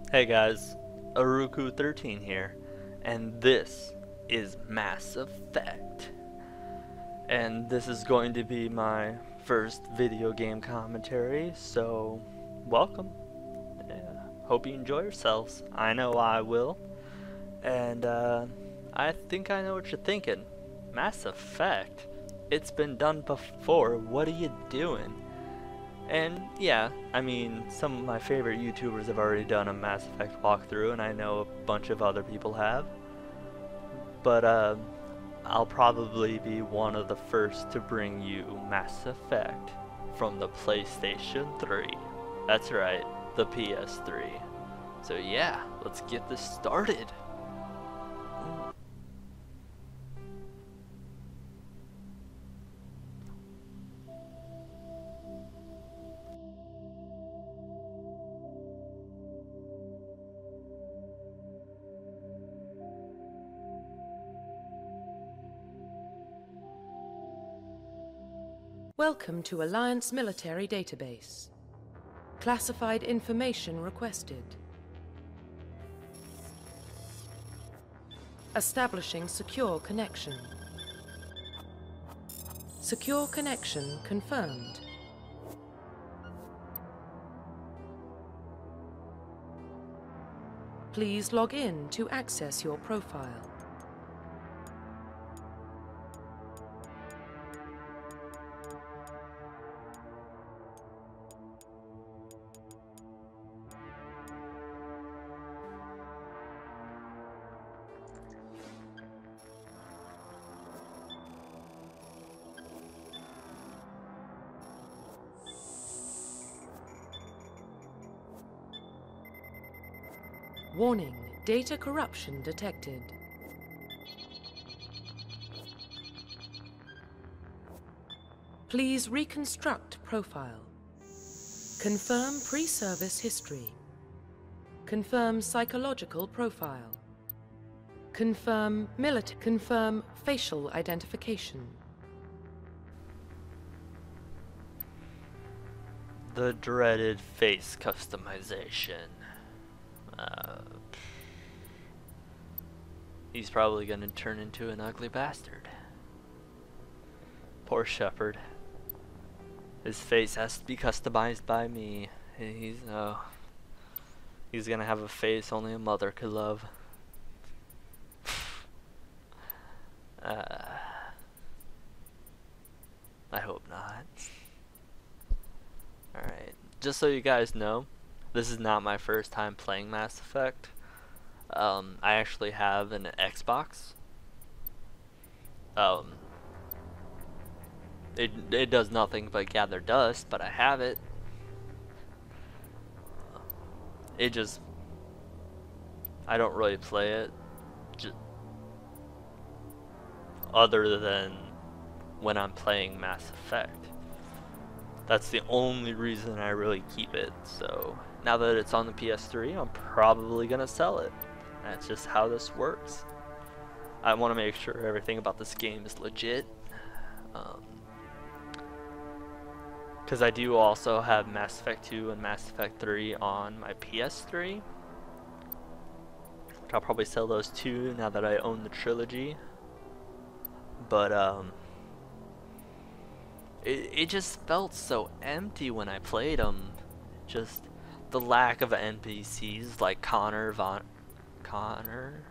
Hey guys, Aruku13 here, and this is Mass Effect. And this is going to be my first video game commentary, so welcome. Hope you enjoy yourselves. I know I will. And I think I know what you're thinking. Mass Effect? It's been done before, what are you doing? And yeah, I mean, some of my favorite YouTubers have already done a Mass Effect walkthrough, and I know a bunch of other people have. But I'll probably be one of the first to bring you Mass Effect from the PlayStation 3. That's right, the PS3. So yeah, let's get this started. Welcome to Alliance Military Database. Classified information requested. Establishing secure connection. Secure connection confirmed. Please log in to access your profile. Warning, data corruption detected. Please reconstruct profile. Confirm pre-service history. Confirm psychological profile. Confirm Confirm facial identification. The dreaded face customization. He's probably gonna turn into an ugly bastard. Poor Shepard. His face has to be customized by me. He's gonna have a face only a mother could love. I hope not. Alright, just so you guys know, this is not my first time playing Mass Effect. I actually have an Xbox. It does nothing but gather dust, but I have it. I don't really play it, just other than when I'm playing Mass Effect. That's the only reason I really keep it. So now that it's on the PS3, I'm probably gonna sell it. That's just how this works. I want to make sure everything about this game is legit. Because I do also have Mass Effect 2 and Mass Effect 3 on my PS3. I'll probably sell those too now that I own the trilogy. But it just felt so empty when I played them. Just the lack of NPCs like Conrad. Connor.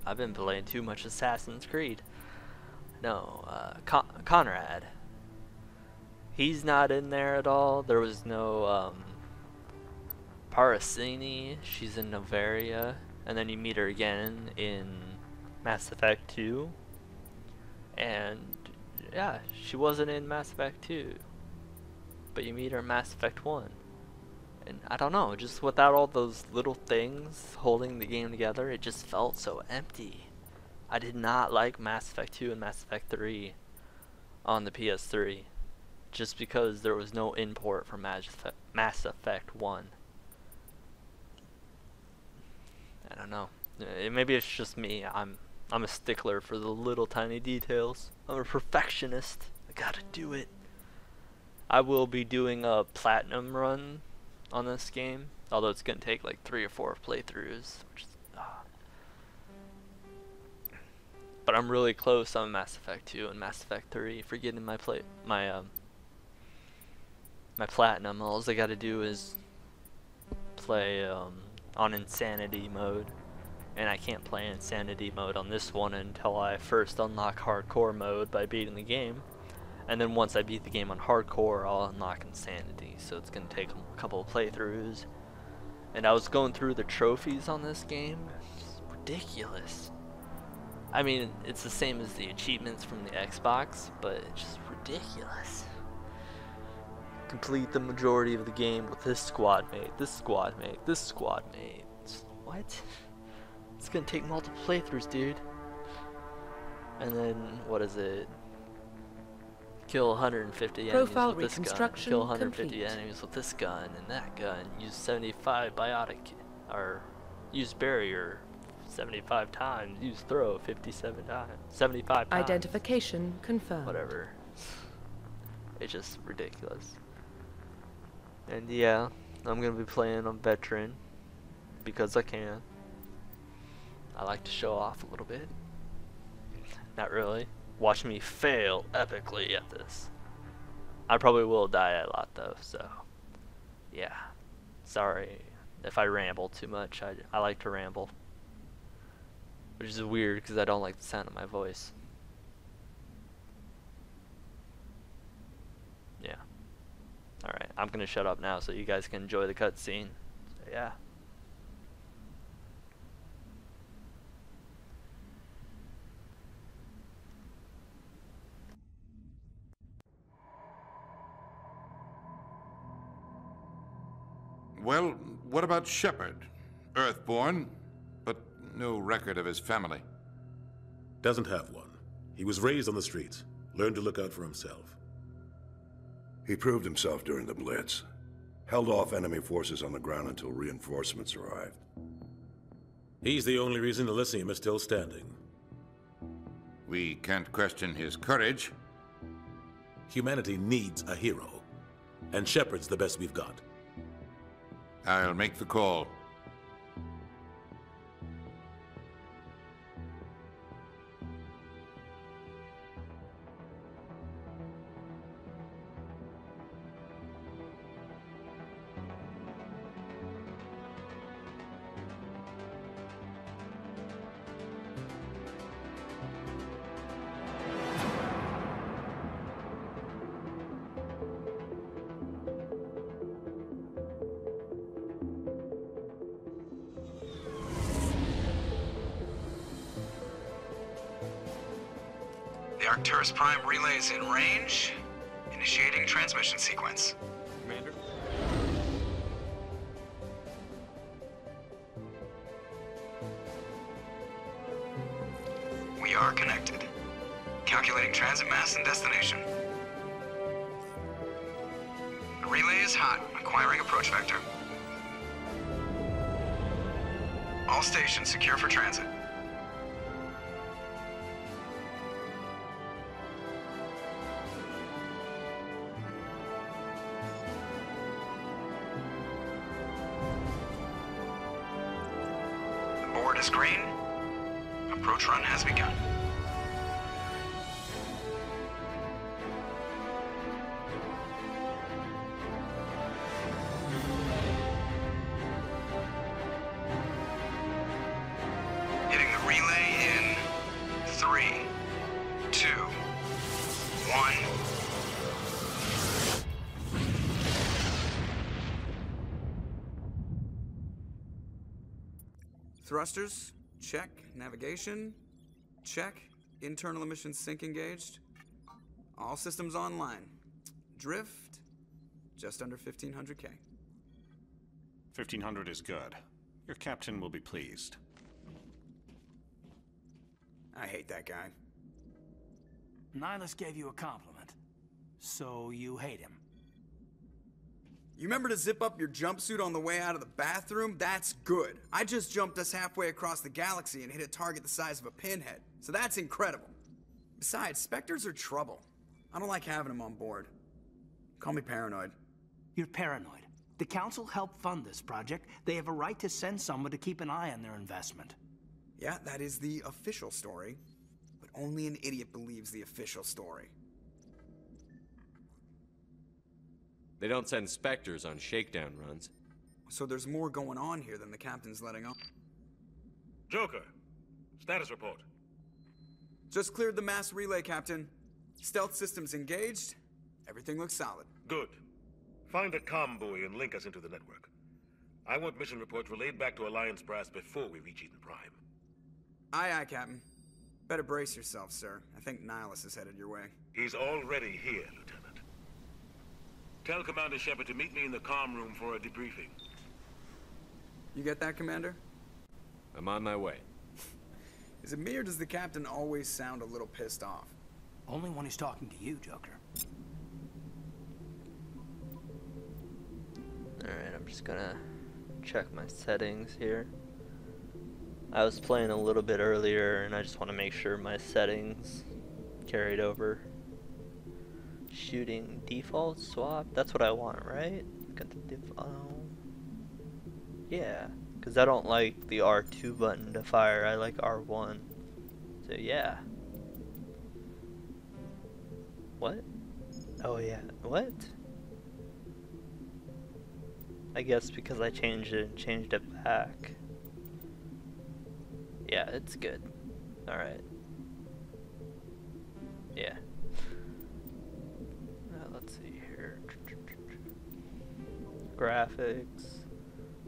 I've been playing too much Assassin's Creed. No, Conrad. He's not in there at all. There was no Parasini. She's in Novaria, and then you meet her again in Mass Effect 2. And yeah, she wasn't in Mass Effect 2, but you meet her in Mass Effect 1. And I don't know, just without all those little things holding the game together, it just felt so empty. I did not like Mass Effect 2 and Mass Effect 3 on the PS3, just because there was no import for Mass Effect 1. I don't know. Maybe it's just me. I'm a stickler for the little tiny details. I'm a perfectionist. I gotta do it. I will be doing a platinum run on this game, although it's gonna take like 3 or 4 playthroughs, which is, but I'm really close on Mass Effect 2 and Mass Effect 3 for getting my my platinum. All I gotta do is play on Insanity mode, and I can't play Insanity mode on this one until I first unlock Hardcore mode by beating the game, and then once I beat the game on Hardcore, I'll unlock Insanity. So it's gonna take a couple of playthroughs. And I was going through the trophies on this game. It's ridiculous. I mean, it's the same as the achievements from the Xbox, but it's just ridiculous. Complete the majority of the game with this squad mate, this squad mate, this squad mate. What? It's gonna take multiple playthroughs, dude. And then, what is it? Kill 150 enemies Profile with this gun. reconstruction Kill 150 complete. enemies with this gun and that gun. Use 75 biotic, or use barrier 75 times. Use throw 57 times. 75 times. Identification confirmed. Whatever. It's just ridiculous. And yeah, I'm gonna be playing on veteran because I can. I like to show off a little bit. Not really. Watch me fail epically at this. I probably will die a lot though, so yeah. Sorry if I ramble too much. I like to ramble, which is weird because I don't like the sound of my voice. Yeah. Alright, I'm gonna shut up now so you guys can enjoy the cutscene. So, yeah. Well, what about Shepard? Earthborn, but no record of his family. Doesn't have one. He was raised on the streets, learned to look out for himself. He proved himself during the Blitz. Held off enemy forces on the ground until reinforcements arrived. He's the only reason Elysium is still standing. We can't question his courage. Humanity needs a hero, and Shepard's the best we've got. I'll make the call. The Arcturus Prime relay is in range. Initiating transmission sequence. Commander? We are connected. Calculating transit mass and destination. The relay is hot. Acquiring approach vector. All stations secure for transit. The board is green. Approach run has begun. Hitting the relay in 3, 2, 1. Thrusters, check. Navigation, check. Internal emissions sync engaged. All systems online. Drift, just under 1500K. 1500 is good. Your captain will be pleased. I hate that guy. Nihilus gave you a compliment, so you hate him. You remember to zip up your jumpsuit on the way out of the bathroom? That's good. I just jumped us halfway across the galaxy and hit a target the size of a pinhead, so that's incredible. Besides, Spectres are trouble. I don't like having them on board. Call me paranoid. You're paranoid. The Council helped fund this project. They have a right to send someone to keep an eye on their investment. Yeah, that is the official story. But only an idiot believes the official story. They don't send Spectres on shakedown runs. So there's more going on here than the captain's letting on. Joker, status report. Just cleared the mass relay, Captain. Stealth systems engaged. Everything looks solid. Good. Find a comm buoy and link us into the network. I want mission reports relayed back to Alliance Brass before we reach Eden Prime. Aye, aye, Captain. Better brace yourself, sir. I think Nihilus is headed your way. He's already here, Lieutenant. Tell Commander Shepard to meet me in the comm room for a debriefing. You get that, Commander? I'm on my way. Is it me or does the Captain always sound a little pissed off? Only when he's talking to you, Joker. Alright, I'm just gonna check my settings here. I was playing a little bit earlier and I just want to make sure my settings carried over. Shooting default swap, that's what I want, right? Got the default. Yeah, because I don't like the R2 button to fire, I like R1. So yeah. What? Oh yeah, what? I guess because I changed it back. Yeah, it's good. Alright. Yeah. Let's see here. Graphics.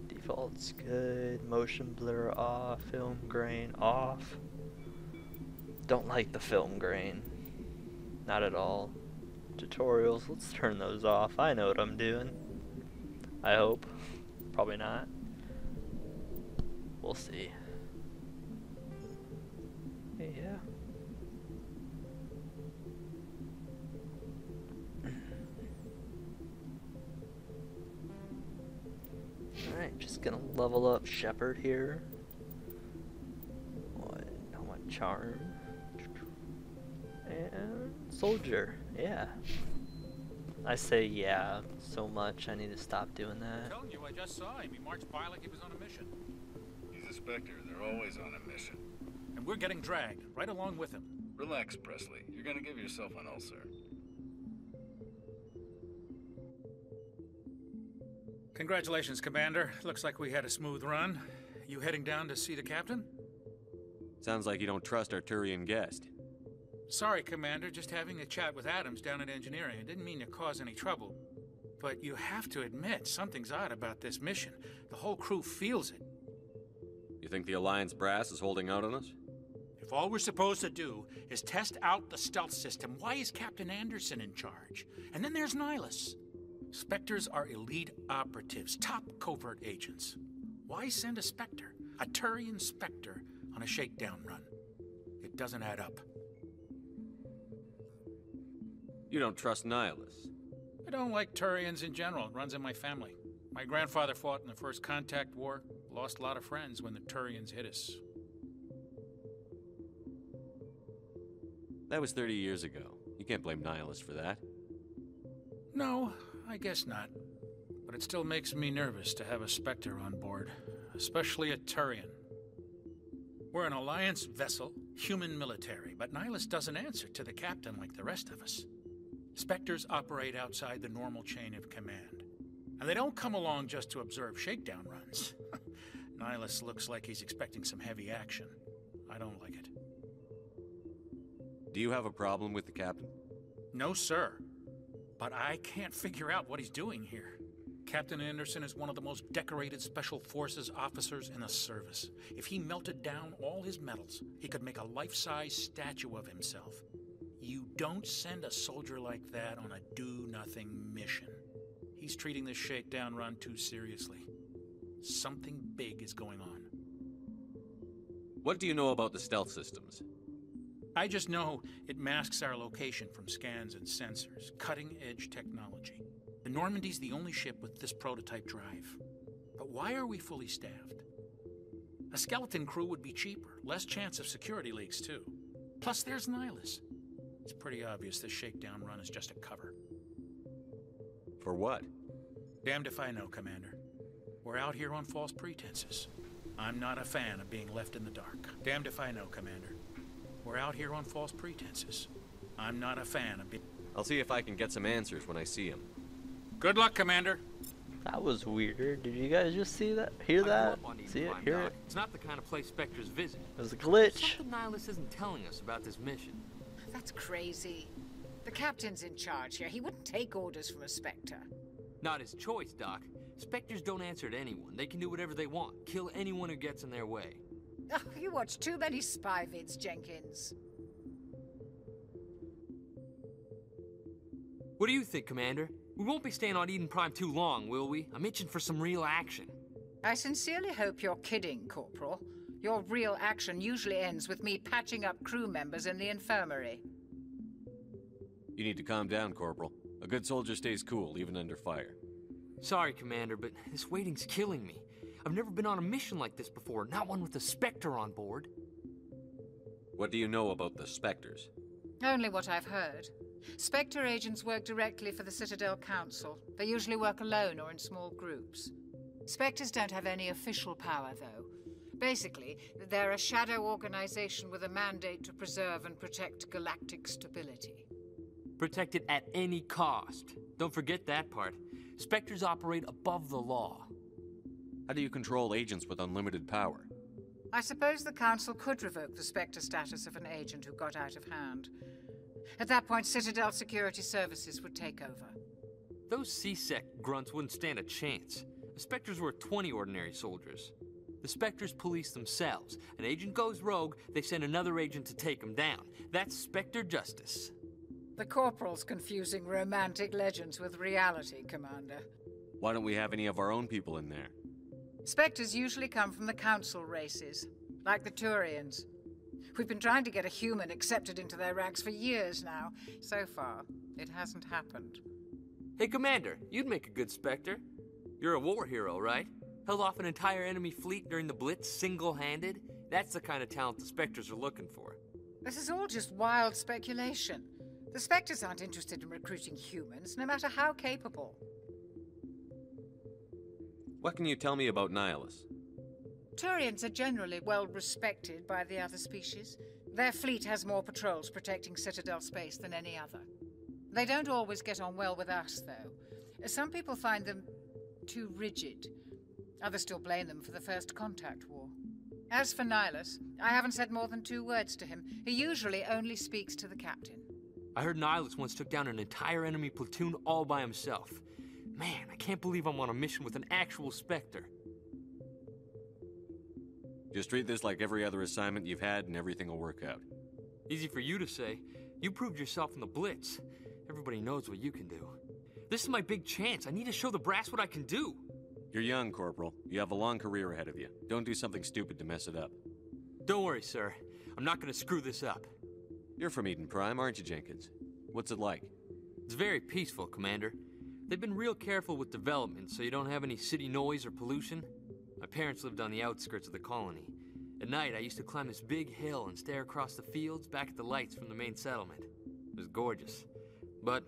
Default's good. Motion blur off. Film grain off. Don't like the film grain. Not at all. Tutorials, let's turn those off. I know what I'm doing. I hope. Probably not. We'll see. Yeah. Alright, just gonna level up Shepard here. I want charm. And soldier, yeah. I say yeah so much, I need to stop doing that. I'm telling you, I just saw him. He marched by like he was on a mission. He's a Spectre. They're always on a mission. And we're getting dragged, right along with him. Relax, Presley. You're gonna give yourself an ulcer. Congratulations, Commander. Looks like we had a smooth run. You heading down to see the captain? Sounds like you don't trust our Turian guest. Sorry, Commander. Just having a chat with Adams down at engineering. I didn't mean to cause any trouble. But you have to admit, something's odd about this mission. The whole crew feels it. You think the Alliance brass is holding out on us? If all we're supposed to do is test out the stealth system, why is Captain Anderson in charge? And then there's Nihilus. Spectres are elite operatives, top covert agents. Why send a Spectre, a Turian Spectre, on a shakedown run? It doesn't add up. You don't trust Nihilus? I don't like Turians in general. It runs in my family. My grandfather fought in the First Contact War, lost a lot of friends when the Turians hit us. That was 30 years ago. You can't blame Nihilus for that. No, I guess not. But it still makes me nervous to have a Spectre on board, especially a Turian. We're an Alliance vessel, human military, but Nihilus doesn't answer to the captain like the rest of us. Spectres operate outside the normal chain of command. And they don't come along just to observe shakedown runs. Nihilus looks like he's expecting some heavy action. I don't like it. Do you have a problem with the captain? No, sir. But I can't figure out what he's doing here. Captain Anderson is one of the most decorated Special Forces officers in the service. If he melted down all his medals, he could make a life-size statue of himself. You don't send a soldier like that on a do-nothing mission. He's treating this shakedown run too seriously. Something big is going on. What do you know about the stealth systems? I just know it masks our location from scans and sensors. Cutting-edge technology. The Normandy's the only ship with this prototype drive. But why are we fully staffed? A skeleton crew would be cheaper, less chance of security leaks too. Plus there's Nihilus. It's pretty obvious this shakedown run is just a cover. For what? Damned if I know, Commander. We're out here on false pretenses. I'm not a fan of being left in the dark. Damned if I know, Commander. We're out here on false pretenses. I'm not a fan of being... I'll see if I can get some answers when I see him. Good luck, Commander. That was weird. Did you guys just see that? Hear that? See it? Hear it? It's not the kind of place Spectres visit. It was a glitch. Something Nihilus isn't telling us about this mission. That's crazy. The captain's in charge here. He wouldn't take orders from a Spectre. Not his choice, Doc. Spectres don't answer to anyone. They can do whatever they want. Kill anyone who gets in their way. Oh, you watch too many spy vids, Jenkins. What do you think, Commander? We won't be staying on Eden Prime too long, will we? I'm itching for some real action. I sincerely hope you're kidding, Corporal. Your real action usually ends with me patching up crew members in the infirmary. You need to calm down, Corporal. A good soldier stays cool, even under fire. Sorry, Commander, but this waiting's killing me. I've never been on a mission like this before, not one with a Spectre on board. What do you know about the Spectres? Only what I've heard. Spectre agents work directly for the Citadel Council. They usually work alone or in small groups. Spectres don't have any official power, though. Basically, they're a shadow organization with a mandate to preserve and protect galactic stability. Protect it at any cost. Don't forget that part. Spectres operate above the law. How do you control agents with unlimited power? I suppose the Council could revoke the Spectre status of an agent who got out of hand. At that point, Citadel Security Services would take over. Those C-Sec grunts wouldn't stand a chance. The Spectres were 20 ordinary soldiers. The Spectres police themselves. An agent goes rogue, they send another agent to take him down. That's Spectre justice. The Corporal's confusing romantic legends with reality, Commander. Why don't we have any of our own people in there? Spectres usually come from the Council races, like the Turians. We've been trying to get a human accepted into their ranks for years now. So far, it hasn't happened. Hey, Commander, you'd make a good Spectre. You're a war hero, right? Held off an entire enemy fleet during the Blitz single-handed? That's the kind of talent the Spectres are looking for. This is all just wild speculation. The Spectres aren't interested in recruiting humans, no matter how capable. What can you tell me about Nihilus? Turians are generally well respected by the other species. Their fleet has more patrols protecting Citadel space than any other. They don't always get on well with us, though. Some people find them too rigid. Others still blame them for the First Contact War. As for Nihilus, I haven't said more than 2 words to him. He usually only speaks to the captain. I heard Nihilus once took down an entire enemy platoon all by himself. Man, I can't believe I'm on a mission with an actual Spectre. Just treat this like every other assignment you've had and everything will work out. Easy for you to say. You proved yourself in the Blitz. Everybody knows what you can do. This is my big chance. I need to show the brass what I can do. You're young, Corporal. You have a long career ahead of you. Don't do something stupid to mess it up. Don't worry, sir. I'm not going to screw this up. You're from Eden Prime, aren't you, Jenkins? What's it like? It's very peaceful, Commander. They've been real careful with development, so you don't have any city noise or pollution. My parents lived on the outskirts of the colony. At night, I used to climb this big hill and stare across the fields back at the lights from the main settlement. It was gorgeous. But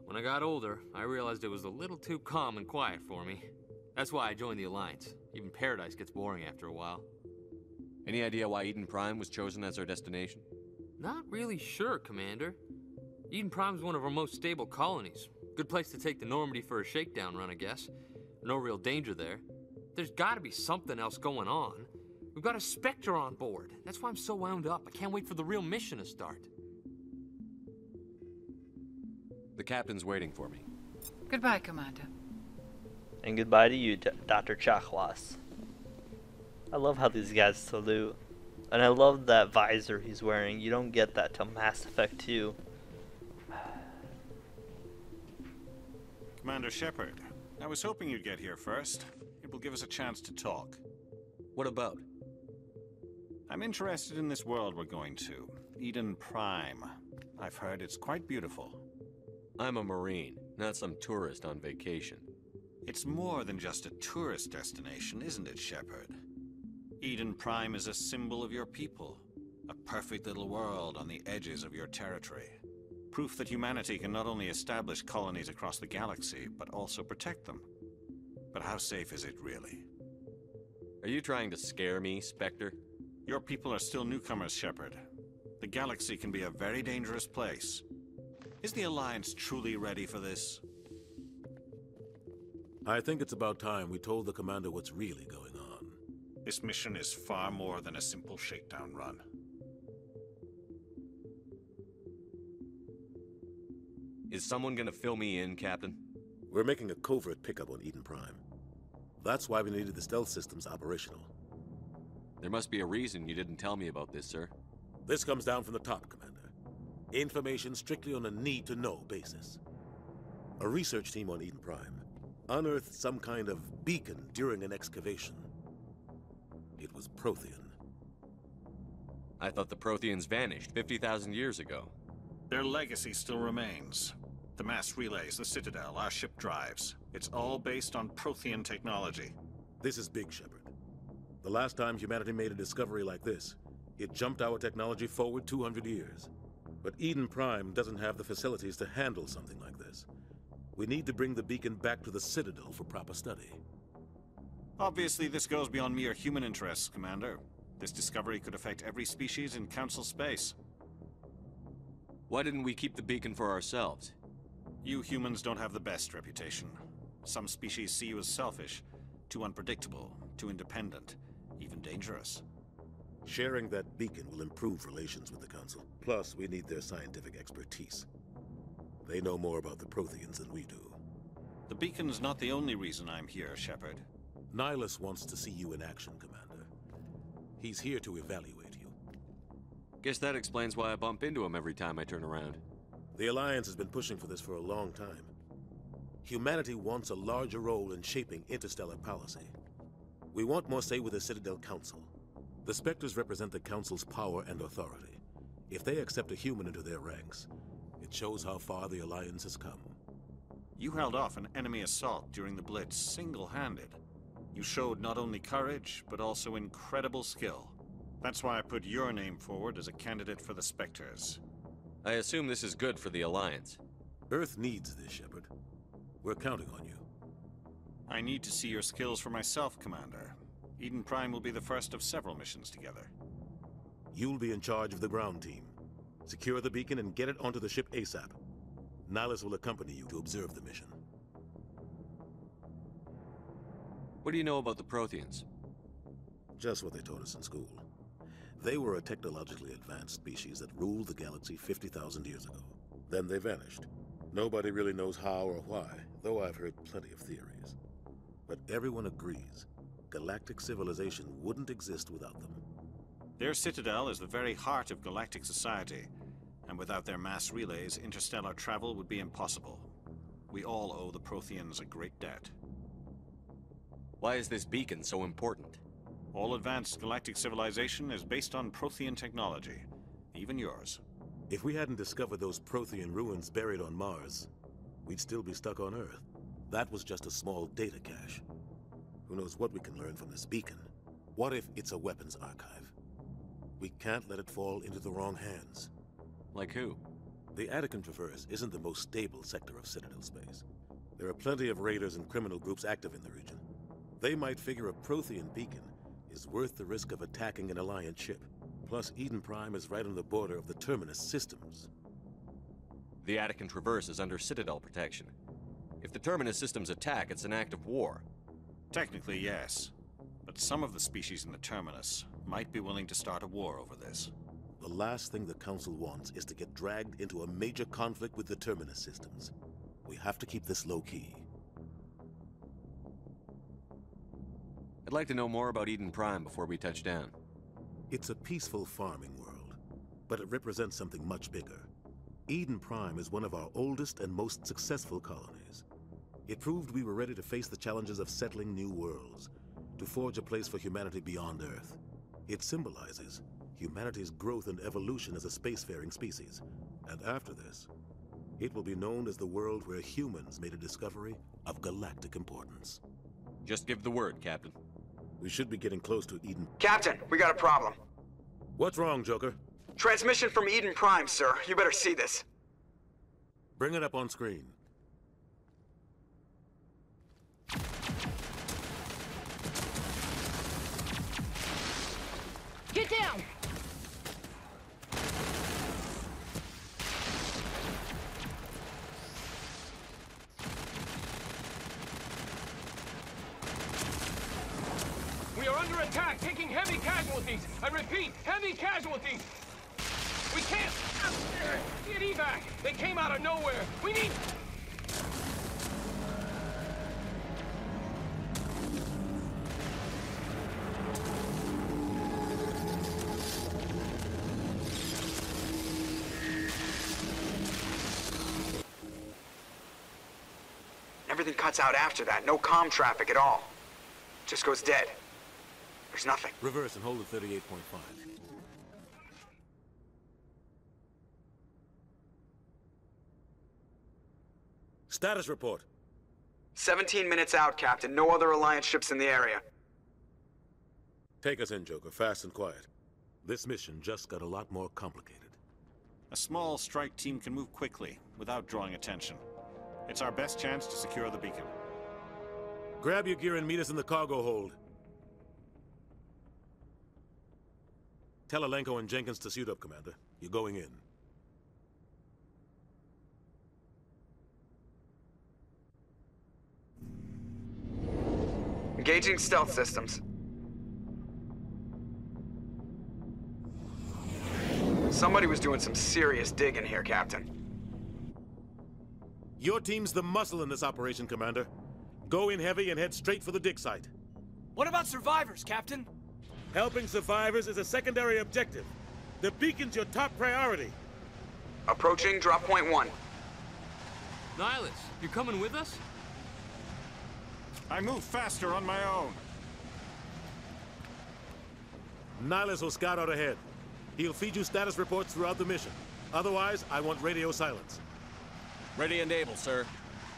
when I got older, I realized it was a little too calm and quiet for me. That's why I joined the Alliance. Even Paradise gets boring after a while. Any idea why Eden Prime was chosen as our destination? Not really sure, Commander. Eden Prime's one of our most stable colonies. Good place to take the Normandy for a shakedown run, I guess. No real danger there. There's gotta be something else going on. We've got a Spectre on board. That's why I'm so wound up. I can't wait for the real mission to start. The captain's waiting for me. Goodbye, Commander. And goodbye to you, Dr. Chakwas. I love how these guys salute. And I love that visor he's wearing. You don't get that till Mass Effect 2. Commander Shepard, I was hoping you'd get here first. It will give us a chance to talk. What about? I'm interested in this world we're going to, Eden Prime. I've heard it's quite beautiful. I'm a Marine, not some tourist on vacation. It's more than just a tourist destination, isn't it, Shepard? Eden Prime is a symbol of your people. A perfect little world on the edges of your territory. Proof that humanity can not only establish colonies across the galaxy, but also protect them. But how safe is it really? Are you trying to scare me, Spectre? Your people are still newcomers, Shepard. The galaxy can be a very dangerous place. Is the Alliance truly ready for this? I think it's about time we told the Commander what's really going on. This mission is far more than a simple shakedown run. Is someone gonna fill me in, Captain? We're making a covert pickup on Eden Prime. That's why we needed the stealth systems operational. There must be a reason you didn't tell me about this, sir. This comes down from the top, Commander. Information strictly on a need-to-know basis. A research team on Eden Prime unearthed some kind of beacon during an excavation. It was Prothean. I thought the Protheans vanished 50,000 years ago. Their legacy still remains. The mass relays, the Citadel, our ship drives. It's all based on Prothean technology. This is big, Shepard. The last time humanity made a discovery like this, it jumped our technology forward 200 years. But Eden Prime doesn't have the facilities to handle something like this. We need to bring the beacon back to the Citadel for proper study. Obviously, this goes beyond mere human interests, Commander. This discovery could affect every species in Council space. Why didn't we keep the beacon for ourselves? You humans don't have the best reputation. Some species see you as selfish, too unpredictable, too independent, even dangerous. Sharing that beacon will improve relations with the Council. Plus, we need their scientific expertise. They know more about the Protheans than we do. The beacon's not the only reason I'm here, Shepard. Nihilus wants to see you in action, Commander. He's here to evaluate you. Guess that explains why I bump into him every time I turn around. The Alliance has been pushing for this for a long time. Humanity wants a larger role in shaping interstellar policy. We want more say with the Citadel Council. The Spectres represent the Council's power and authority. If they accept a human into their ranks, it shows how far the Alliance has come. You held off an enemy assault during the Blitz single-handed. You showed not only courage, but also incredible skill. That's why I put your name forward as a candidate for the Spectres. I assume this is good for the Alliance. Earth needs this, Shepard. We're counting on you. I need to see your skills for myself, Commander. Eden Prime will be the first of several missions together. You'll be in charge of the ground team. Secure the beacon and get it onto the ship ASAP. Nihilus will accompany you to observe the mission. What do you know about the Protheans? Just what they taught us in school. They were a technologically advanced species that ruled the galaxy 50,000 years ago. Then they vanished. Nobody really knows how or why, though I've heard plenty of theories. But everyone agrees, galactic civilization wouldn't exist without them. Their Citadel is the very heart of galactic society, and without their mass relays, interstellar travel would be impossible. We all owe the Protheans a great debt. Why is this beacon so important? All advanced galactic civilization is based on Prothean technology, even yours. If we hadn't discovered those Prothean ruins buried on Mars, we'd still be stuck on Earth. That was just a small data cache. Who knows what we can learn from this beacon? What if it's a weapons archive? We can't let it fall into the wrong hands. Like who? The Attican Traverse isn't the most stable sector of Citadel space. There are plenty of raiders and criminal groups active in the region. They might figure a Prothean beacon is worth the risk of attacking an Alliance ship. Plus, Eden Prime is right on the border of the Terminus systems. The Attican Traverse is under Citadel protection. If the Terminus systems attack, it's an act of war. Technically, yes. But some of the species in the Terminus might be willing to start a war over this. The last thing the Council wants is to get dragged into a major conflict with the Terminus systems. We have to keep this low-key. I'd like to know more about Eden Prime before we touch down. It's a peaceful farming world, but it represents something much bigger. Eden Prime is one of our oldest and most successful colonies. It proved we were ready to face the challenges of settling new worlds, to forge a place for humanity beyond Earth. It symbolizes humanity's growth and evolution as a spacefaring species. And after this, it will be known as the world where humans made a discovery of galactic importance. Just give the word, Captain. We should be getting close to Eden. Captain, we got a problem. What's wrong, Joker? Transmission from Eden Prime, sir. You better see this. Bring it up on screen. under attack, taking heavy casualties. I repeat, heavy casualties. We can't get evac. They came out of nowhere. We need... Everything cuts out after that. No comm traffic at all. Just goes dead. There's nothing. Reverse and hold at 38.5. Status report. 17 minutes out, Captain. No other Alliance ships in the area. Take us in, Joker. Fast and quiet. This mission just got a lot more complicated. A small strike team can move quickly, without drawing attention. It's our best chance to secure the beacon. Grab your gear and meet us in the cargo hold. Tell Alenko and Jenkins to suit up, Commander. You're going in. Engaging stealth systems. Somebody was doing some serious digging here, Captain. Your team's the muscle in this operation, Commander. Go in heavy and head straight for the dig site. What about survivors, Captain? Helping survivors is a secondary objective. The beacon's your top priority. Approaching drop point 1. Nihilus, you're coming with us? I move faster on my own. Nihilus will scout out ahead. He'll feed you status reports throughout the mission. Otherwise, I want radio silence. Ready and able, sir.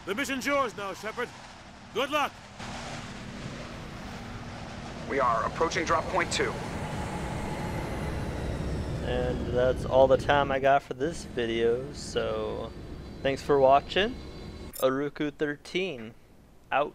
The mission's yours now, Shepard. Good luck! We are approaching drop point 2. And that's all the time I got for this video, so thanks for watching. Uruku 13, out.